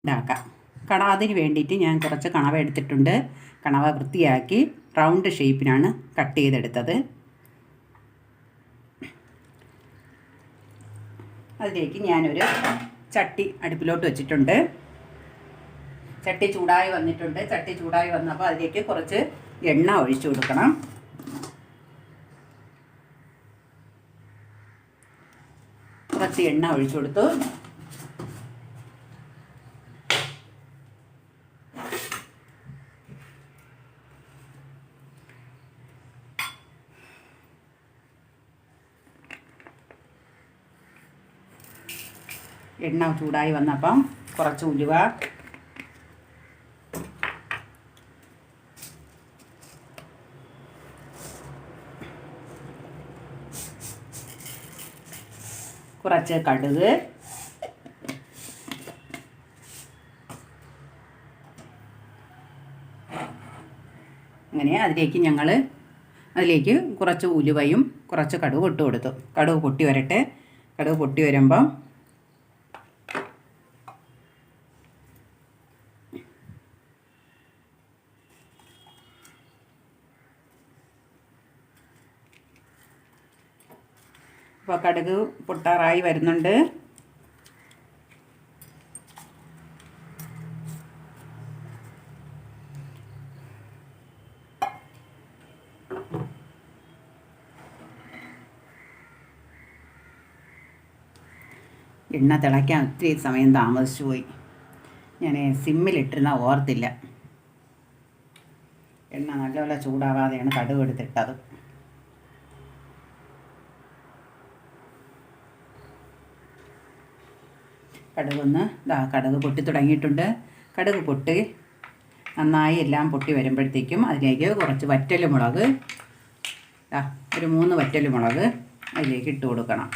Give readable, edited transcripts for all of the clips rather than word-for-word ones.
ഉണ്ടാക്കാം. അതിന് വേണ്ടിയിട്ട് ഞാൻ കുറച്ച് കണവ എടുത്തിട്ടുണ്ട്. കണവ വൃത്തിയാക്കി റൗണ്ട് ഷേപ്പിനാണ് കട്ട് ചെയ്തെടുത്തത്. അതിലേക്ക് ഞാനൊരു ചട്ടി അടുപ്പിലോട്ട് വെച്ചിട്ടുണ്ട്. ചട്ടി ചൂടായി വന്നിട്ടുണ്ട്. ചട്ടി ചൂടായി വന്നപ്പോൾ അതിലേക്ക് കുറച്ച് എണ്ണ ഒഴിച്ചു കൊടുക്കണം. കുറച്ച് എണ്ണ ഒഴിച്ചു കൊടുത്തു. എണ്ണ ചൂടായി വന്നപ്പം കുറച്ച് ഉലുവ, കുറച്ച് കടുക്, അങ്ങനെ അതിലേക്ക് കുറച്ച് ഉലുവയും കുറച്ച് കടുക് ഇട്ട് കൊടുത്തു. കടുക് പൊട്ടി വരട്ടെ. കടുക് പൊട്ടി വരുമ്പം ഇപ്പോൾ കടുക് പൊട്ടാറായി വരുന്നുണ്ട്. എണ്ണ തിളയ്ക്കാൻ ഒത്തിരി സമയം താമസിച്ചു പോയി. ഞാൻ സിമ്മിലിട്ടിരുന്ന ഓർത്തില്ല. എണ്ണ നല്ലപോലെ ചൂടാവാതെയാണ് കടുക് എടുത്തിട്ടത്. കടുക് പൊട്ടി തുടങ്ങിയിട്ടുണ്ട്. കടുക് പൊട്ടി നന്നായി എല്ലാം പൊട്ടി വരുമ്പോഴത്തേക്കും അതിലേക്ക് കുറച്ച് വറ്റൽമുളക്, ഒരു 3 വറ്റൽമുളക് അതിലേക്ക് ഇട്ട് കൊടുക്കണം.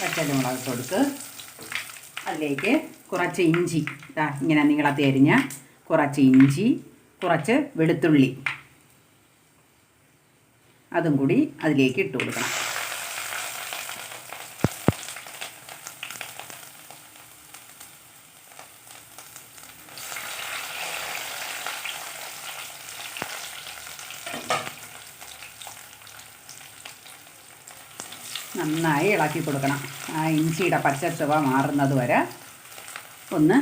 വറ്റൽമുളക് ഇട്ട് കൊടുത്ത് അതിലേക്ക് കുറച്ച് ഇഞ്ചി, ഇങ്ങനെ നീളത്തിൽ അരിഞ്ഞ കുറച്ച് ഇഞ്ചി, കുറച്ച് വെളുത്തുള്ളി, അതും കൂടി അതിലേക്ക് ഇട്ട് കൊടുക്കണം. നന്നായി ഇളക്കി കൊടുക്കണം. ആ ഇഞ്ചിയുടെ പച്ച ചുവ മാറുന്നത് വരെ ഒന്ന്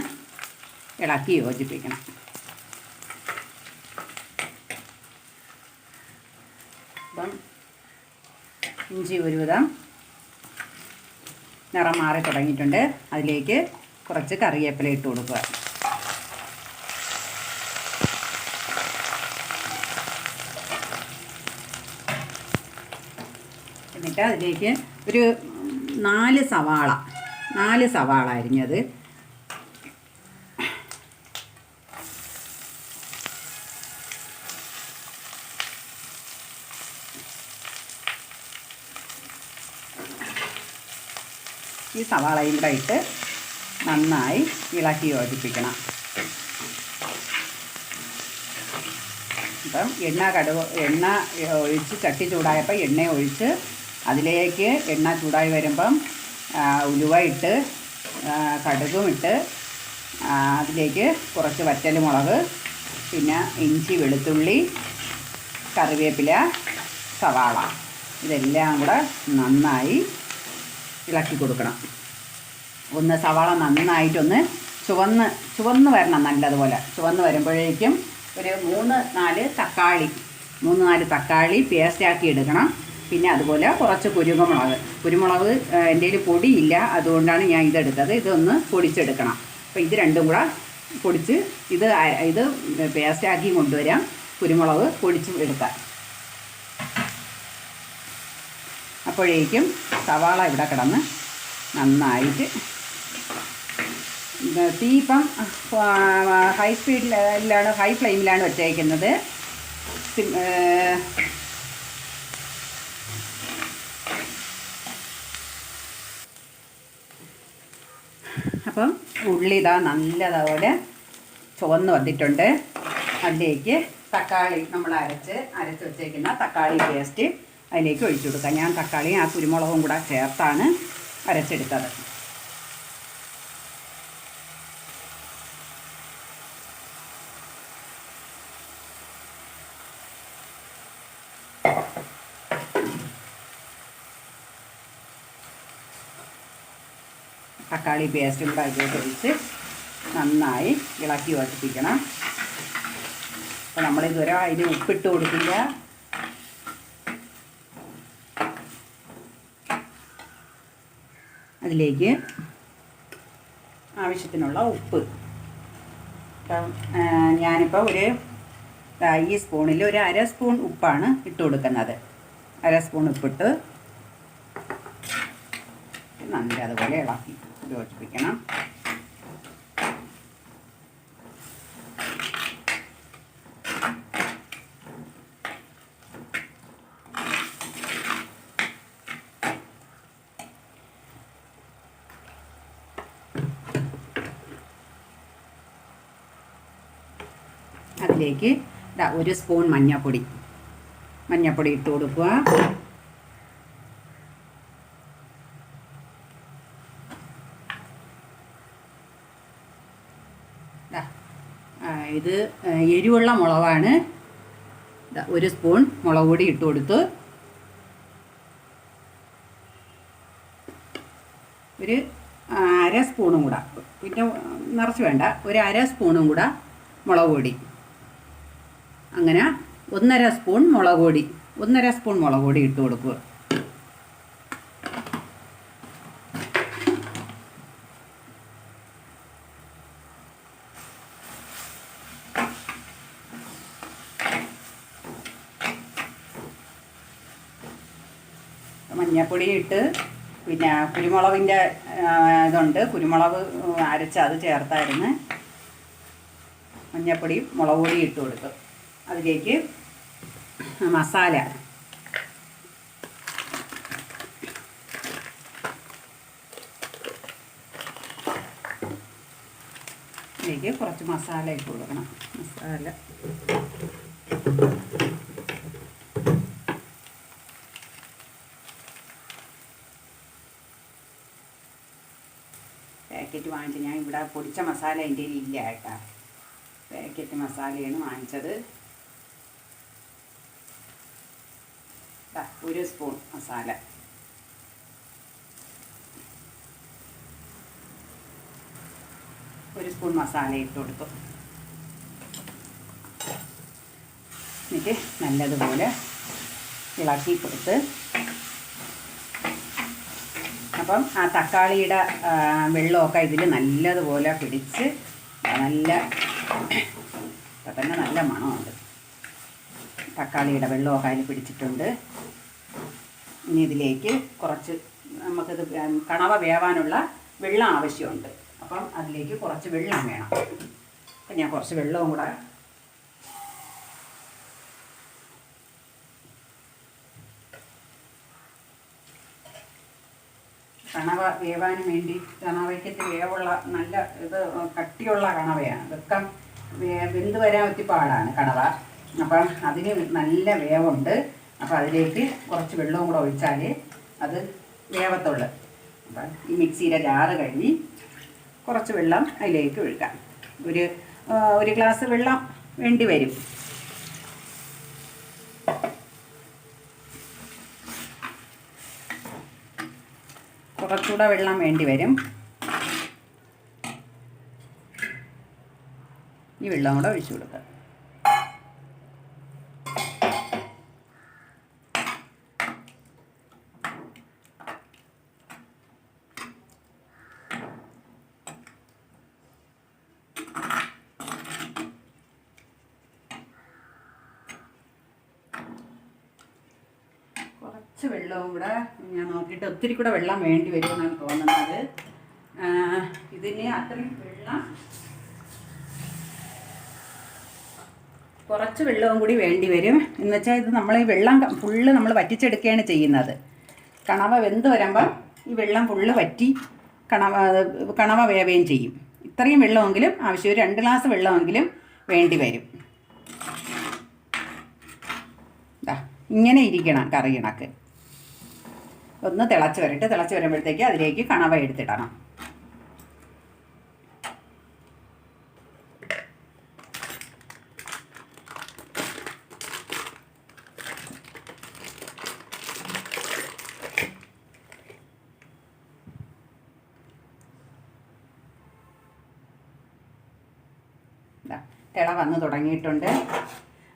ഇളക്കി യോജിപ്പിക്കണം. അപ്പം ഇഞ്ചി ഒരുവിധം നിറം മാറി തുടങ്ങിയിട്ടുണ്ട്. അതിലേക്ക് കുറച്ച് കറിവേപ്പില ഇട്ട് കൊടുക്കുക. എന്നിട്ട് അതിലേക്ക് ഒരു 4 സവാള അരിഞ്ഞത്, ഈ സവാളയും കൂടെ ഇട്ട് നന്നായി ഇളക്കി യോജിപ്പിക്കണം. അപ്പം എണ്ണ ഒഴിച്ച് ചട്ടി ചൂടായപ്പോൾ എണ്ണ ഒഴിച്ച് അതിലേക്ക് എണ്ണ ചൂടായി വരുമ്പം ഉലുവ ഇട്ട് കടുകും ഇട്ട് അതിലേക്ക് കുറച്ച് വറ്റൽമുളക്, പിന്നെ ഇഞ്ചി, വെളുത്തുള്ളി, കറിവേപ്പില, സവാള ഇതെല്ലാം കൂടെ നന്നായി ഇളക്കി കൊടുക്കണം. സവാള നന്നായിട്ടൊന്ന് ചുവന്ന് വരണം. നല്ലതുപോലെ ചുവന്ന് വരുമ്പോഴേക്കും ഒരു 3-4 തക്കാളി പേസ്റ്റാക്കി എടുക്കണം. പിന്നെ അതുപോലെ കുറച്ച് കുരുമുളക് എൻ്റെ കയ്യിൽ പൊടിയില്ല, അതുകൊണ്ടാണ് ഞാൻ ഇതെടുത്തത്. ഇതൊന്ന് പൊടിച്ചെടുക്കണം. അപ്പോൾ ഇത് രണ്ടും കൂടെ പൊടിച്ച് ഇത് പേസ്റ്റാക്കി കൊണ്ടുവരാം. കുരുമുളക് പൊടിച്ച് എടുക്കാം. അപ്പോഴേക്കും സവാള ഇവിടെ കിടന്ന് നന്നായിട്ട്, തീ ഇപ്പം ഹൈ ഫ്ലെയിമിലാണ് വെച്ചേക്കുന്നത്. അപ്പം ഉള്ളി ഇതാ നല്ലതുപോലെ ചുവന്ന് വന്നിട്ടുണ്ട്. അതിലേക്ക് തക്കാളി നമ്മൾ അരച്ച് വെച്ചേക്കുന്ന തക്കാളി പേസ്റ്റ് അതിലേക്ക് ഒഴിച്ചു കൊടുക്കാം. ഞാൻ തക്കാളിയും ആ കുരുമുളകും കൂടെ ചേർത്താണ് അരച്ചെടുത്തത്. തക്കാളി പേസ്റ്റും കൂടെ അതിലേക്ക് ഒഴിച്ച് നന്നായി ഇളക്കി യോജിപ്പിക്കണം. അപ്പോൾ നമ്മളിതുവരെ അതിന് ഉപ്പിട്ട് കൊടുക്കില്ല. അതിലേക്ക് ആവശ്യത്തിനുള്ള ഉപ്പ്. അപ്പം ഞാനിപ്പോൾ ഈ സ്പൂണിൽ ഒരു അര സ്പൂൺ ഉപ്പാണ് ഇട്ട് കൊടുക്കുന്നത്. അര സ്പൂൺ ഉപ്പിട്ട് നല്ല അതുപോലെ ഇളക്കി യോജിപ്പിക്കണം. അതിലേക്ക് ഒരു സ്പൂൺ മഞ്ഞൾപ്പൊടി ഇട്ട് കൊടുക്കുക. ഇത് എരിവുള്ള മുളകാണ്. ഒരു സ്പൂൺ മുളക് പൊടി ഇട്ട് കൊടുത്തു. ഒരു അര സ്പൂണും കൂടെ, പിന്നെ നിറച്ച് വേണ്ട, ഒരു അര സ്പൂണും കൂടെ മുളക് പൊടി. അങ്ങനെ 1.5 സ്പൂൺ മുളക് പൊടി ഇട്ട് കൊടുക്കുക. മഞ്ഞൾപ്പൊടി ഇട്ട് പിന്നെ കുരുമുളകിൻ്റെ ഇതുണ്ട്, കുരുമുളക് അരച്ച് അത് ചേർത്തായിരുന്നു. മഞ്ഞൾപ്പൊടിയും മുളക് പൊടിയും ഇട്ട് കൊടുത്തു. അതിലേക്ക് മസാല കുറച്ച് മസാല ഇട്ട് കൊടുക്കണം. പാക്കറ്റ് വാങ്ങിച്ച് ഞാൻ ഇവിടെ പൊടിച്ച മസാല എൻ്റെ കയ്യിൽ ഇല്ല കേട്ടോ. പാക്കറ്റ് മസാലയാണ് വാങ്ങിച്ചത്. 1 സ്പൂൺ മസാല. ഇട്ട് കൊടുത്തു. എന്നിട്ട് നല്ലതുപോലെ ഇളക്കി കൊടുത്ത്, അപ്പം ആ തക്കാളിയുടെ വെള്ളമൊക്കെ ഇതിൽ നല്ലതുപോലെ പിടിച്ച് ഇപ്പം തന്നെ നല്ല മണമുണ്ട്. തക്കാളിയുടെ വെള്ളമൊക്കെ അതിൽ പിടിച്ചിട്ടുണ്ട്. ഇനി ഇതിലേക്ക് കുറച്ച് നമുക്കിത് കണവ വേവാനുള്ള വെള്ളം ആവശ്യമുണ്ട്. അപ്പം അതിലേക്ക് കുറച്ച് വെള്ളം വേണം. അപ്പം ഞാൻ കുറച്ച് വെള്ളവും കൂടെ കണവ വേവാനും വേണ്ടി, കണവയ്ക്കത്ത് വേവുള്ള നല്ല കട്ടിയുള്ള കണവയാണ്. ഇതൊക്കെ വെന്ത് വരാൻ ഒത്തിപ്പാടാണ് കണവ. അപ്പം അതിന് നല്ല വേവുണ്ട്. അപ്പം അതിലേക്ക് കുറച്ച് വെള്ളവും കൂടെ ഒഴിച്ചാൽ അത് വേവത്തുള്ളൂ. അപ്പം ഈ മിക്സിയുടെ ജാറ് കഴിഞ്ഞ് കുറച്ച് വെള്ളം അതിലേക്ക് ഒഴിക്കാം. ഒരു ഗ്ലാസ് വെള്ളം വേണ്ടി വരും. കുറച്ചുകൂടെ വെള്ളം വേണ്ടി വരും. ഈ വെള്ളം കൂടെ ഒഴിച്ചു കൊടുക്കുക. കുറച്ച് വെള്ളവും കൂടെ ഞാൻ നോക്കിയിട്ട് ഒത്തിരി കൂടെ വെള്ളം വേണ്ടി വരുമെന്നാണ് തോന്നുന്നത്. ഇതിന് അത്രയും വെള്ളം, കുറച്ച് വെള്ളവും കൂടി വേണ്ടി വരും. എന്നുവെച്ചാൽ ഇത് നമ്മൾ ഈ വെള്ളം ഫുള്ള് നമ്മൾ വറ്റിച്ചെടുക്കുകയാണ് ചെയ്യുന്നത്. കണവ വെന്ത് വരുമ്പം ഈ വെള്ളം ഫുള്ള് വറ്റി കണവ വേവുകയും ചെയ്യും. ഇത്രയും വെള്ളമെങ്കിലും ആവശ്യം, ഒരു 2 ഗ്ലാസ് വെള്ളമെങ്കിലും വേണ്ടി വരും. ഇങ്ങനെ ഇരിക്കണം കറി കണക്ക്. ഒന്ന് തിളച്ച് വരട്ടെ. തിളച്ച് വരുമ്പോഴത്തേക്ക് അതിലേക്ക് കണവ എടുത്തിടണം. തിള വന്ന് തുടങ്ങിയിട്ടുണ്ട്.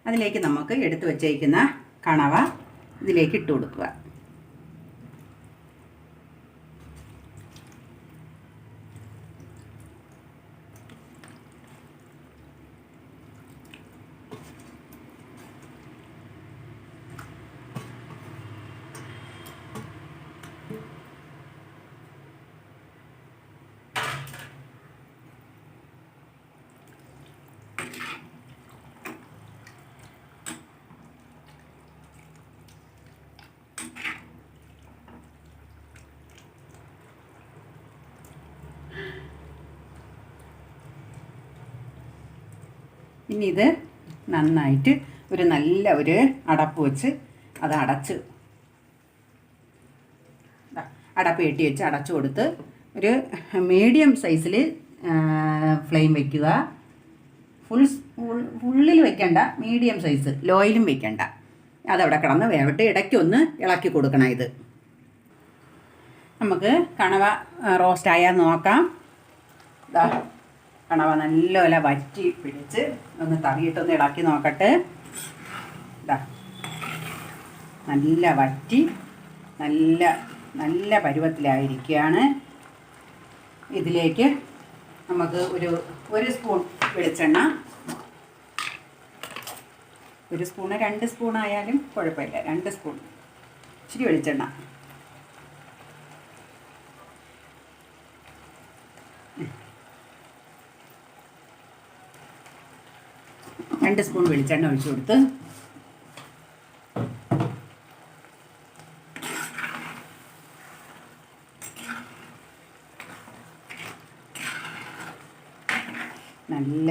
അതിലേക്ക് നമുക്ക് എടുത്തു വച്ചേക്കുന്ന കണവ ഇതിലേക്ക് ഇട്ട് കൊടുക്കുക. ഇനി ഇത് നന്നായിട്ട് ഒരു നല്ല ഒരു അടപ്പ് വെച്ച് അത് അടപ്പ് കെട്ടി വെച്ച് അടച്ചു കൊടുത്ത് ഒരു മീഡിയം സൈസിൽ ഫ്ലെയിം വയ്ക്കുക. ഫുള്ളിൽ വെക്കണ്ട, മീഡിയം സൈസ്, ലോയിലും വെക്കണ്ട. അതവിടെ കിടന്ന് വേവട്ടെ. ഇടയ്ക്കൊന്ന് ഇളക്കി കൊടുക്കണം. ഇത് നമുക്ക് കണവ റോസ്റ്റായാൽ നോക്കാം. കണവ നല്ലപോലെ വറ്റി പിടിച്ച് ഒന്ന് തവിയിട്ടൊന്ന് ഇളക്കി നോക്കട്ടെ. നല്ല വറ്റി നല്ല നല്ല പരുവത്തിലായിരിക്കുകയാണ്. ഇതിലേക്ക് നമുക്ക് ഒരു സ്പൂൺ വെളിച്ചെണ്ണ, 1 സ്പൂണ് 2 സ്പൂണായാലും കുഴപ്പമില്ല, 2 സ്പൂൺ ഇച്ചിരി വെളിച്ചെണ്ണ. രണ്ട് സ്പൂൺ വെളിച്ചെണ്ണ ഒഴിച്ചു കൊടുത്ത് നല്ല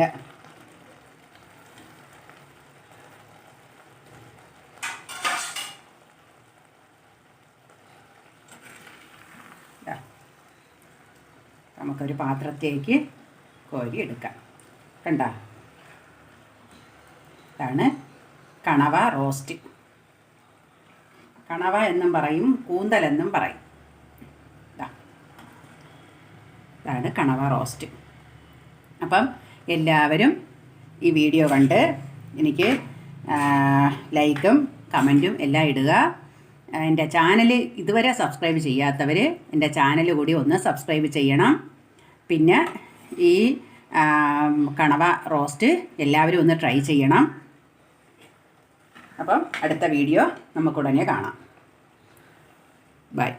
നമുക്കൊരു പാത്രത്തേക്ക് കോരി എടുക്കാം. കണ്ട, ഇതാണ് കണവ റോസ്റ്റ്. കണവ എന്നും പറയും, കൂന്തലെന്നും പറയും. ഇതാണ് കണവ റോസ്റ്റ്. അപ്പം എല്ലാവരും ഈ വീഡിയോ കണ്ട് എനിക്ക് ലൈക്കും കമൻറ്റും എല്ലാം ഇടുക. എൻ്റെ ചാനൽ ഇതുവരെ സബ്സ്ക്രൈബ് ചെയ്യാത്തവർ എൻ്റെ ചാനൽ കൂടി ഒന്ന് സബ്സ്ക്രൈബ് ചെയ്യണം. പിന്നെ ഈ കണവ റോസ്റ്റ് എല്ലാവരും ഒന്ന് ട്രൈ ചെയ്യണം. അപ്പം അടുത്ത വീഡിയോ നമുക്കുടനെ കാണാം. ബൈ.